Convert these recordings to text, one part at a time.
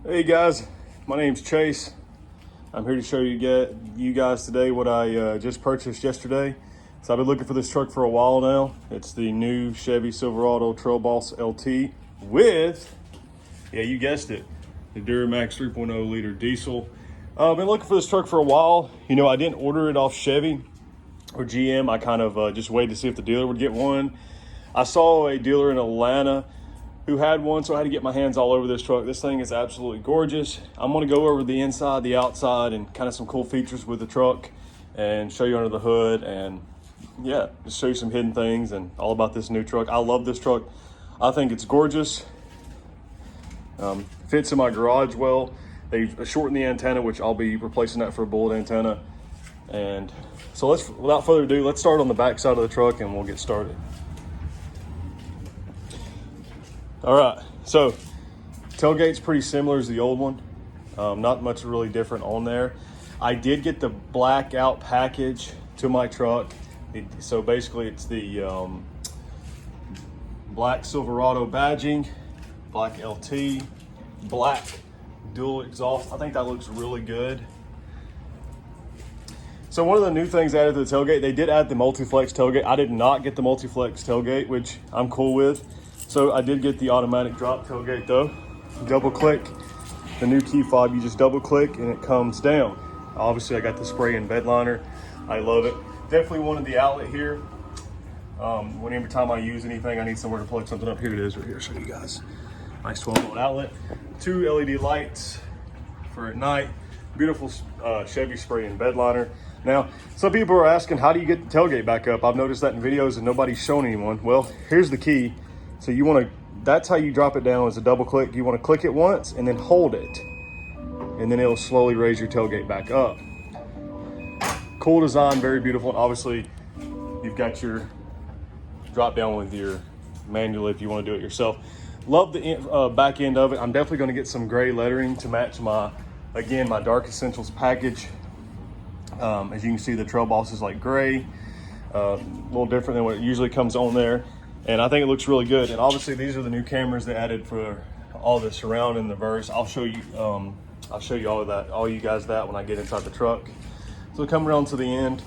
Hey guys, my name's Chase. I'm here to show you guys today what I just purchased yesterday. So I've been looking for this truck for a while now. It's the new Chevy Silverado TrailBoss LT with, yeah, you guessed it, the DURAMAX 3.0 liter diesel. I've been looking for this truck for a while. You know, I didn't order it off Chevy or GM. I kind of just waited to see if the dealer would get one. I saw a dealer in Atlanta who had one, so I had to get my hands all over this truck. This thing is absolutely gorgeous. I'm gonna go over the inside, the outside, and kind of some cool features with the truck and show you under the hood, and yeah, just show you some hidden things and all about this new truck. I love this truck. I think it's gorgeous. Fits in my garage well. They shortened the antenna, which I'll be replacing that for a bullet antenna. And so without further ado, let's start on the back side of the truck and we'll get started. All right, so tailgate's pretty similar as the old one. Not much really different on there. I did get the blackout package to my truck. So basically it's the black Silverado badging, black LT, black dual exhaust. I think that looks really good. So one of the new things added to the tailgate, they did add the multi-flex tailgate. I did not get the multi-flex tailgate, which I'm cool with. So I did get the automatic drop tailgate though. Double click the new key fob, you just double click and it comes down. Obviously I got the spray and bed liner. I love it. Definitely wanted the outlet here. Every time I use anything, I need somewhere to plug something up. Here it is right here, show you guys. Nice 12-volt outlet. 2 LED lights for at night. Beautiful Chevy spray and bed liner. Now, some people are asking, how do you get the tailgate back up? I've noticed that in videos and nobody's shown anyone. Well, here's the key. So that's how you drop it down, is a double click. You want to click it once and then hold it. And then it'll slowly raise your tailgate back up. Cool design, very beautiful. And obviously you've got your drop down with your manual if you want to do it yourself. Love the back end of it. I'm definitely going to get some gray lettering to match my Dark Essentials package. As you can see, the TrailBoss is like gray, a little different than what it usually comes on there. And I think it looks really good. And obviously these are the new cameras they added for all the surround and the verse. I'll show you all of that, all you guys that when I get inside the truck. So coming around to the end,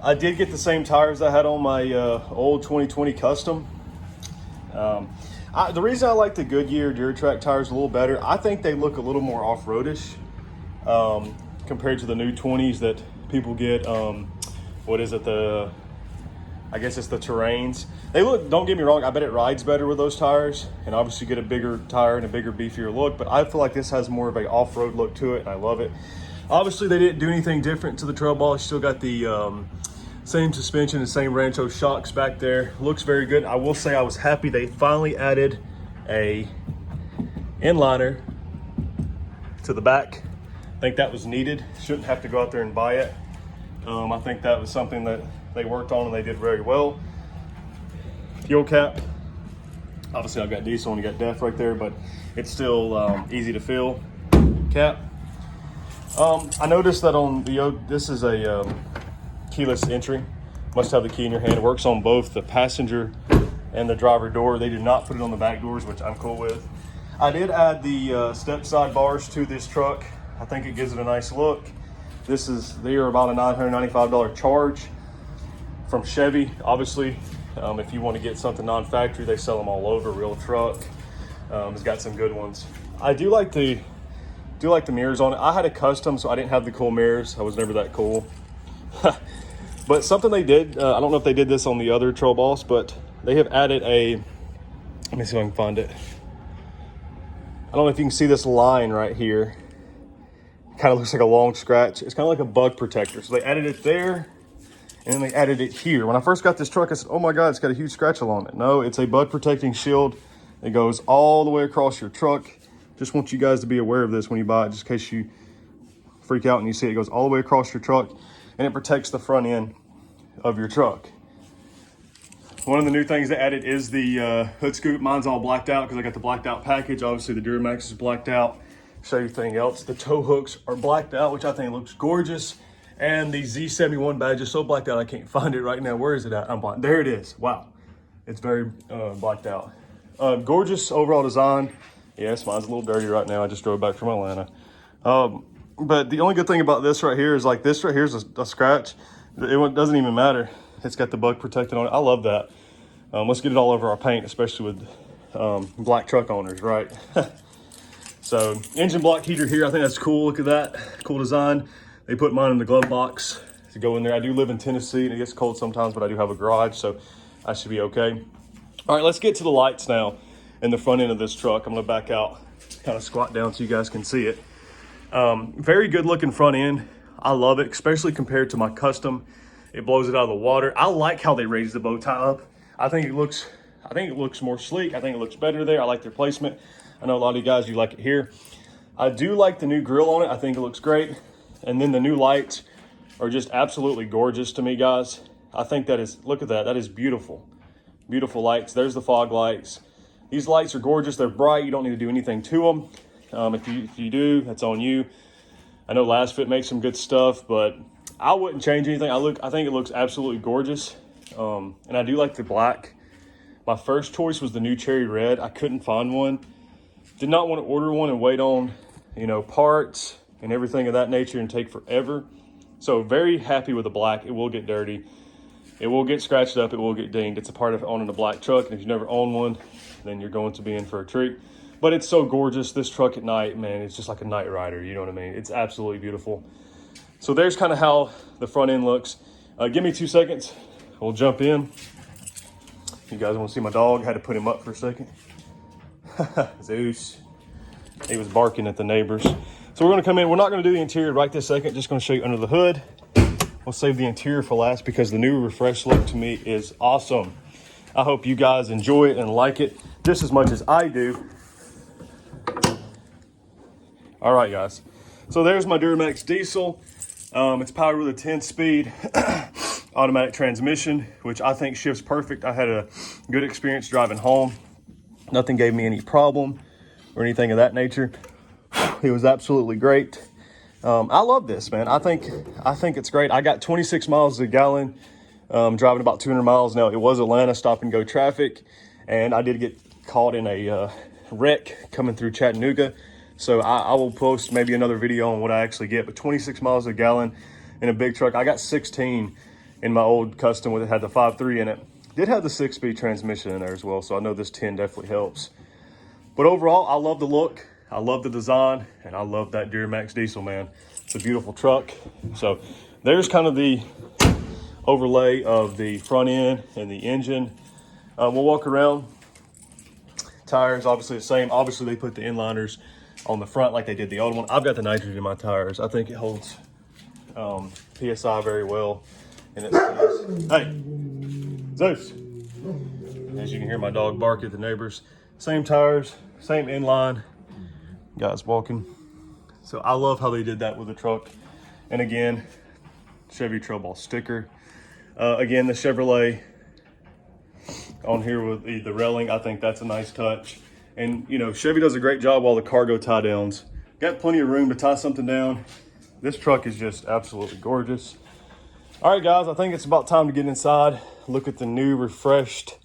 I did get the same tires I had on my old 2020 Custom. The reason I like the Goodyear DuraTrack tires a little better, I think they look a little more off-roadish compared to the new 20s that people get. What is it, I guess it's the Terrains. They look, don't get me wrong, I bet it rides better with those tires, and obviously you get a bigger tire and a bigger, beefier look, but I feel like this has more of a off-road look to it, and I love it. Obviously they didn't do anything different to the TrailBoss. Still got the same suspension and same Rancho shocks back there. Looks very good. I will say I was happy they finally added a inliner to the back. I think that was needed. Shouldn't have to go out there and buy it. I think that was something that they worked on and they did very well. Fuel cap. Obviously I've got diesel and you got DEF right there, but it's still easy to fill. Cap. I noticed that on the, this is a keyless entry. Must have the key in your hand. It works on both the passenger and the driver door. They did not put it on the back doors, which I'm cool with. I did add the step side bars to this truck. I think it gives it a nice look. They are about a $995 charge from Chevy. Obviously, if you want to get something non-factory, they sell them all over. Real truck. It's got some good ones. I do like the mirrors on it. I had a custom, so I didn't have the cool mirrors. I was never that cool. But something they did, I don't know if they did this on the other TrailBoss, but they have added a, let me see if I can find it. I don't know if you can see this line right here. It kind of looks like a long scratch. It's kind of like a bug protector. So they added it there, and then they added it here. When I first got this truck, I said, oh my God, it's got a huge scratch along it. No, it's a bug protecting shield. It goes all the way across your truck. Just want you guys to be aware of this when you buy it, just in case you freak out and you see it goes all the way across your truck, and it protects the front end of your truck. One of the new things they added is the hood scoop. Mine's all blacked out because I got the blacked out package. Obviously the DuraMax is blacked out. Show you anything else. The tow hooks are blacked out, which I think looks gorgeous. And the Z71 badge is so blacked out I can't find it right now. Where is it at? I'm blind. There it is. Wow. It's very blacked out. Gorgeous overall design. Yes, mine's a little dirty right now. I just drove back from Atlanta. But the only good thing about this right here is like this right here is a scratch. It doesn't even matter. It's got the bug protectant on it. I love that. Let's get it all over our paint, especially with black truck owners, right? So engine block heater here. I think that's cool. Look at that. Cool design. They put mine in the glove box to go in there. I do live in Tennessee and it gets cold sometimes, but I do have a garage, so I should be okay. All right, let's get to the lights now in the front end of this truck. I'm gonna back out, kind of squat down so you guys can see it. Very good looking front end. I love it, especially compared to my custom. It blows it out of the water. I like how they raised the bow tie up. I think it looks more sleek. I think it looks better there. I like their placement. I know a lot of you guys, you like it here. I do like the new grill on it. I think it looks great. And then the new lights are just absolutely gorgeous to me, guys. I think that is, look at that. That is beautiful. Beautiful lights. There's the fog lights. These lights are gorgeous. They're bright. You don't need to do anything to them. If you do, that's on you. I know Last Fit makes some good stuff, but I wouldn't change anything. I think it looks absolutely gorgeous. And I do like the black. My first choice was the new cherry red. I couldn't find one. Did not want to order one and wait on, parts and everything of that nature and take forever. So very happy with the black. It will get dirty. It will get scratched up. It will get dinged. It's a part of owning a black truck. And if you've never owned one, then you're going to be in for a treat. But it's so gorgeous. This truck at night, man, it's just like a night rider. You know what I mean? It's absolutely beautiful. So there's kind of how the front end looks. Give me 2 seconds. We'll jump in. You guys want to see my dog? I had to put him up for a second. Zeus. He was barking at the neighbors. So we're going to come in. We're not going to do the interior right this second. Just going to show you under the hood. We'll save the interior for last because the new refresh look to me is awesome. I hope you guys enjoy it and like it just as much as I do. All right, guys. So there's my DURAMAX diesel. It's powered with a 10-speed automatic transmission, which I think shifts perfect. I had a good experience driving home. Nothing gave me any problem or anything of that nature. It was absolutely great. I love this, man. I think it's great. I got 26 miles a gallon, driving about 200 miles. Now, it was Atlanta stop and go traffic, and I did get caught in a wreck coming through Chattanooga. So I will post maybe another video on what I actually get, but 26 miles a gallon in a big truck. I got 16 in my old custom with it had the 5.3 in it. Did have the 6-speed transmission in there as well, so I know this 10 definitely helps. But overall, I love the look, I love the design, and I love that DURAMAX diesel, man. It's a beautiful truck. So there's kind of the overlay of the front end and the engine. We'll walk around. Tires, obviously the same. Obviously, they put the inliners on the front like they did the old one. I've got the nitrogen in my tires. I think it holds PSI very well. And it's, hey, Zeus. As you can hear my dog bark at the neighbors. Same tires, same inline. Guys walking. So I love how they did that with the truck. And again, Chevy TrailBoss sticker. Again, the Chevrolet on here with the railing, I think that's a nice touch. And Chevy does a great job while the cargo tie downs. Got plenty of room to tie something down. This truck is just absolutely gorgeous. All right, guys, I think it's about time to get inside, look at the new refreshed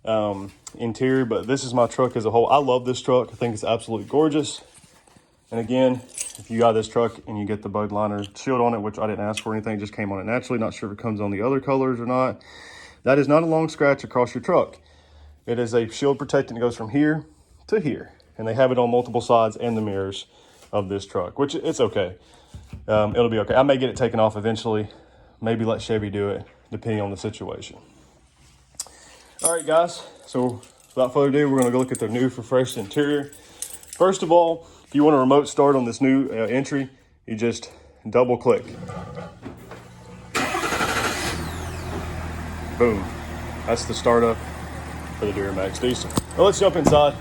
interior, but this is my truck as a whole. I love this truck. I think it's absolutely gorgeous. And again, if you got this truck and you get the bug liner shield on it, which I didn't ask for anything, just came on it naturally. Not sure if it comes on the other colors or not. That is not a long scratch across your truck. It is a shield protectant that goes from here to here. And they have it on multiple sides and the mirrors of this truck, which it's okay. It'll be okay. I may get it taken off eventually. Maybe let Chevy do it, depending on the situation. All right, guys. So without further ado, we're going to go look at the new refreshed interior. First of all, if you want a remote start on this new entry, you just double click. Boom. That's the startup for the DURAMAX diesel. Well, let's jump inside.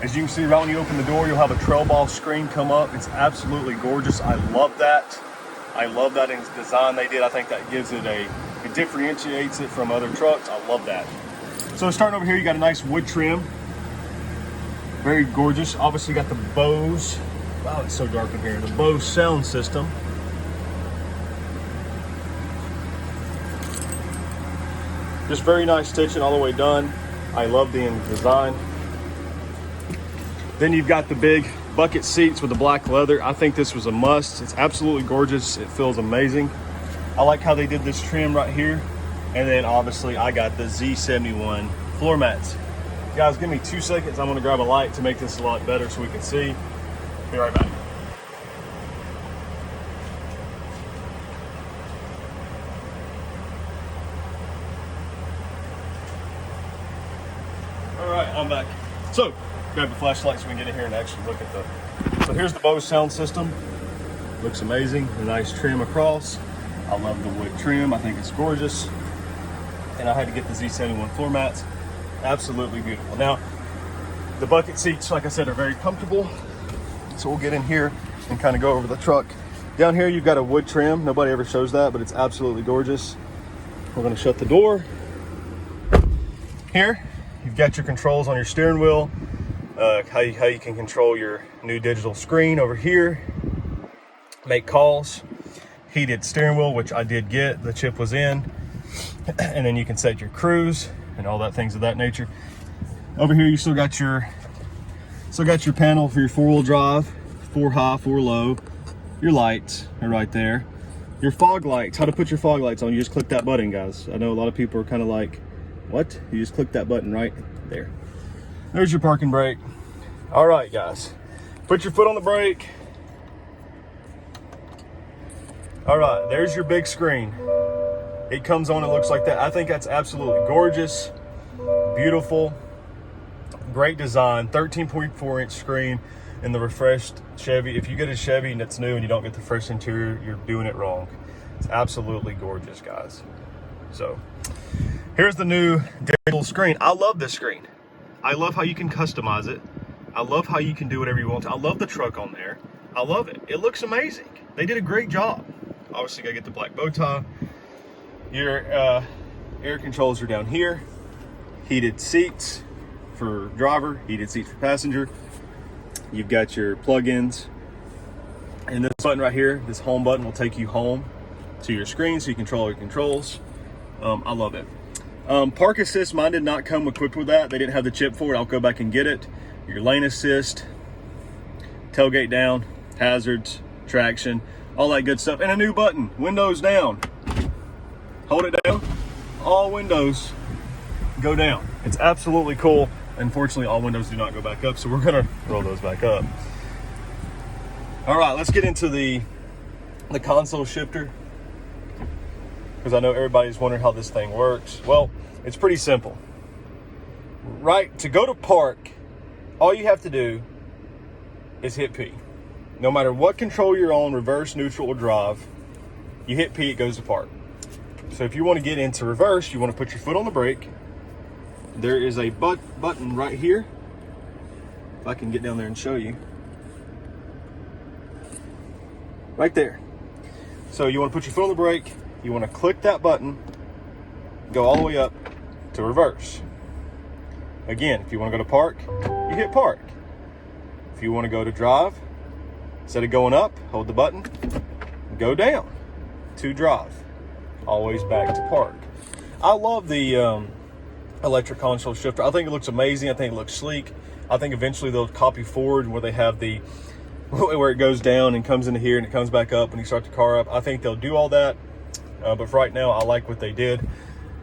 As you can see, right when you open the door, you'll have a TrailBoss screen come up. It's absolutely gorgeous. I love that. I love that in its design they did. I think that gives it it differentiates it from other trucks. I love that. So starting over here, you got a nice wood trim. Very gorgeous. Obviously got the Bose. Wow, it's so dark in here. The Bose sound system. Just very nice stitching all the way done. I love the design. Then you've got the big bucket seats with the black leather. I think this was a must. It's absolutely gorgeous. It feels amazing. I like how they did this trim right here. And then obviously I got the Z71 floor mats. Guys, give me 2 seconds. I'm gonna grab a light to make this a lot better so we can see. Be right back. All right, I'm back. So, grab the flashlight so we can get in here and actually look at the... So here's the Bose sound system. Looks amazing. A nice trim across. I love the wood trim. I think it's gorgeous. And I had to get the Z71 floor mats. Absolutely beautiful. Now, the bucket seats, like I said, are very comfortable. So we'll get in here and kind of go over the truck. Down here, you've got a wood trim. Nobody ever shows that, but it's absolutely gorgeous. We're gonna shut the door. Here, you've got your controls on your steering wheel. How you can control your new digital screen over here. Make calls. Heated steering wheel, which I did get. The chip was in. And then you can set your cruise and all that things of that nature. Over here, you still got your panel for your 4-wheel drive, 4 high, 4 low. Your lights are right there. Your fog lights, how to put your fog lights on. You just click that button, guys. I know a lot of people are kind of like, what? You just click that button right there. There's your parking brake. All right, guys. Put your foot on the brake. All right, there's your big screen. It comes on and looks like that. I think that's absolutely gorgeous, beautiful, great design. 13.4 inch screen in the refreshed Chevy. If you get a Chevy and it's new and you don't get the fresh interior, you're doing it wrong. It's absolutely gorgeous, guys. So here's the new digital screen. I love this screen. I love how you can customize it. I love how you can do whatever you want to. I love the truck on there. I love it. It looks amazing. They did a great job. Obviously, gotta get the black bow tie. Your air controls are down here. Heated seats for driver, heated seats for passenger. You've got your plug-ins. And this button right here, this home button, will take you home to your screen so you control all your controls. I love it. Park assist, mine did not come equipped with that. They didn't have the chip for it. I'll go back and get it. Your lane assist, tailgate down, hazards, traction, all that good stuff. And a new button, windows down. Hold it down, all windows go down. It's absolutely cool. Unfortunately, all windows do not go back up, so we're gonna roll those back up. All right, let's get into the console shifter, because I know everybody's wondering how this thing works. Well, it's pretty simple. Right, to go to park, all you have to do is hit P. No matter what control you're on, reverse, neutral, or drive, you hit P, it goes to park. So if you want to get into reverse, you want to put your foot on the brake. There is a button right here. If I can get down there and show you. Right there. So you want to put your foot on the brake. You want to click that button, go all the way up to reverse. Again, if you want to go to park, you hit park. If you want to go to drive, instead of going up, hold the button, go down to drive. Always back to park. I love the electric console shifter. I think it looks amazing. I think it looks sleek. I think eventually they'll copy forward where they have the where it goes down and comes into here and it comes back up when you start the car up. I think they'll do all that. But for right now, I like what they did.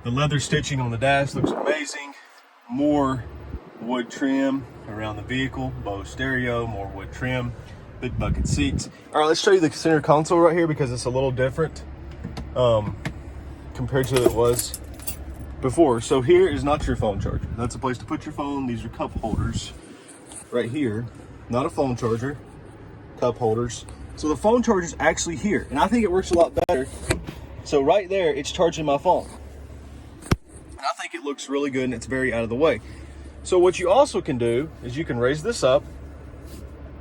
The leather stitching on the dash looks amazing. More wood trim around the vehicle. Bose stereo, more wood trim. Big bucket seats. All right, let's show you the center console right here because it's a little different compared to what it was before. So here is not your phone charger. That's a place to put your phone. These are cup holders right here. Not a phone charger, cup holders. So the phone charger is actually here, and I think it works a lot better. So right there, it's charging my phone. And I think it looks really good, and it's very out of the way. So what you also can do is you can raise this up,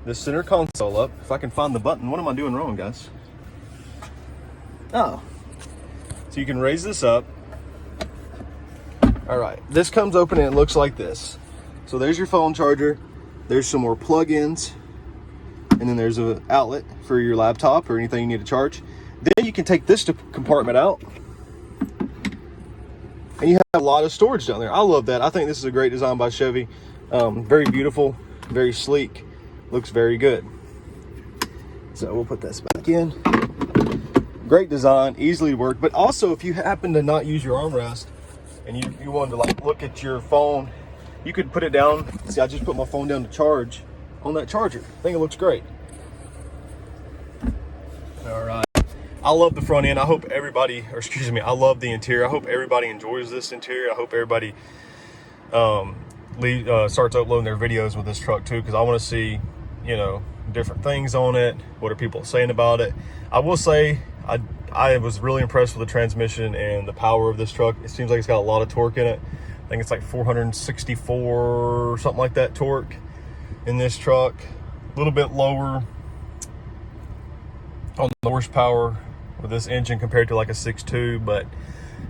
this center console up. If I can find the button. What am I doing wrong, guys? Oh. So you can raise this up. All right, this comes open and it looks like this. So there's your phone charger. There's some more plug-ins. And then there's an outlet for your laptop or anything you need to charge. Then you can take this compartment out. And you have a lot of storage down there. I love that. I think this is a great design by Chevy. Very beautiful. very sleek, looks very good. So we'll put this back in. Great design, easily work. But also, if you happen to not use your armrest and you wanted to like look at your phone, you could put it down. See, I just put my phone down to charge on that charger. I think it looks great. All right. I love the front end. I hope everybody, or excuse me, I love the interior. I hope everybody enjoys this interior. I hope everybody starts uploading their videos with this truck too, because I want to see, you know, different things on it. What are people saying about it? I will say I was really impressed with the transmission and the power of this truck. It seems like it's got a lot of torque in it. I think it's like 464 or something like that torque in this truck. A little bit lower on the horsepower with this engine compared to like a 6.2, but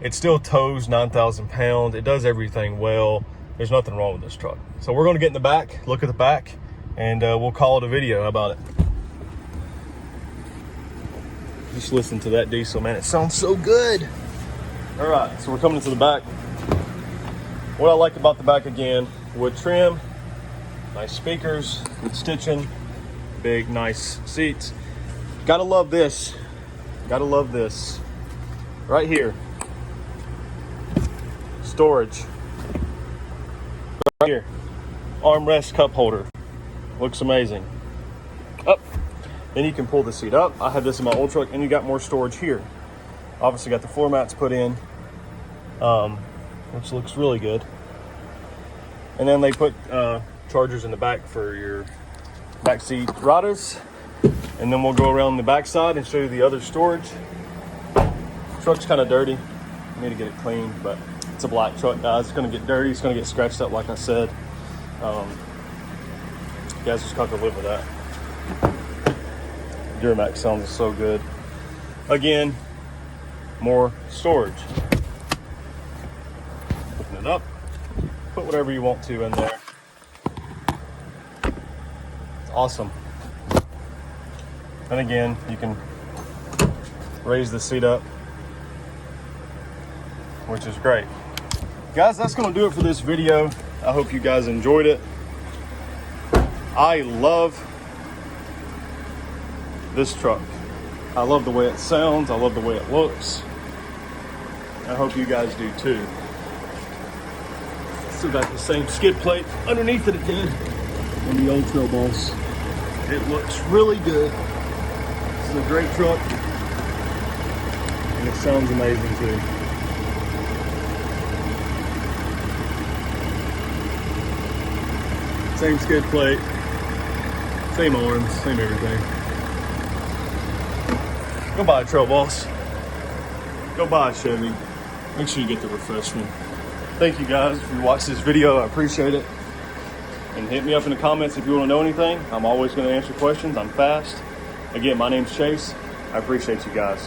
it still tows 9,000 pounds. It does everything well. There's nothing wrong with this truck. So we're going to get in the back, look at the back, and we'll call it a video. How about it? Just listen to that diesel, man. It sounds so good. All right, so we're coming into the back. What I like about the back, again, wood trim, nice speakers, good stitching, big, nice seats. Gotta love this. Gotta love this. Right here. Storage. Right here. Armrest cup holder. Looks amazing. Up. Then you can pull the seat up. I have this in my old truck, and you got more storage here. Obviously got the floor mats put in, which looks really good. And then they put chargers in the back for your back seat riders. And then we'll go around the back side and show you the other storage. Truck's kind of dirty. I need to get it cleaned, but it's a black truck, guys. It's gonna get dirty. It's gonna get scratched up, like I said. You guys just got to live with that. DURAMAX sounds so good. Again, more storage. Open it up. Put whatever you want to in there. It's awesome. And again, you can raise the seat up, which is great. Guys, that's going to do it for this video. I hope you guys enjoyed it. I love this truck. I love the way it sounds. I love the way it looks. I hope you guys do too. Still got the same skid plate underneath it again on the old Trail Boss. It looks really good. This is a great truck, and it sounds amazing too. Same skid plate, same arms, same everything. Go buy a Trail Boss. Go buy a Chevy. Make sure you get the refreshed one. Thank you guys if you watched this video. I appreciate it. And hit me up in the comments if you want to know anything. I'm always going to answer questions. I'm fast. Again, my name's Chase. I appreciate you guys.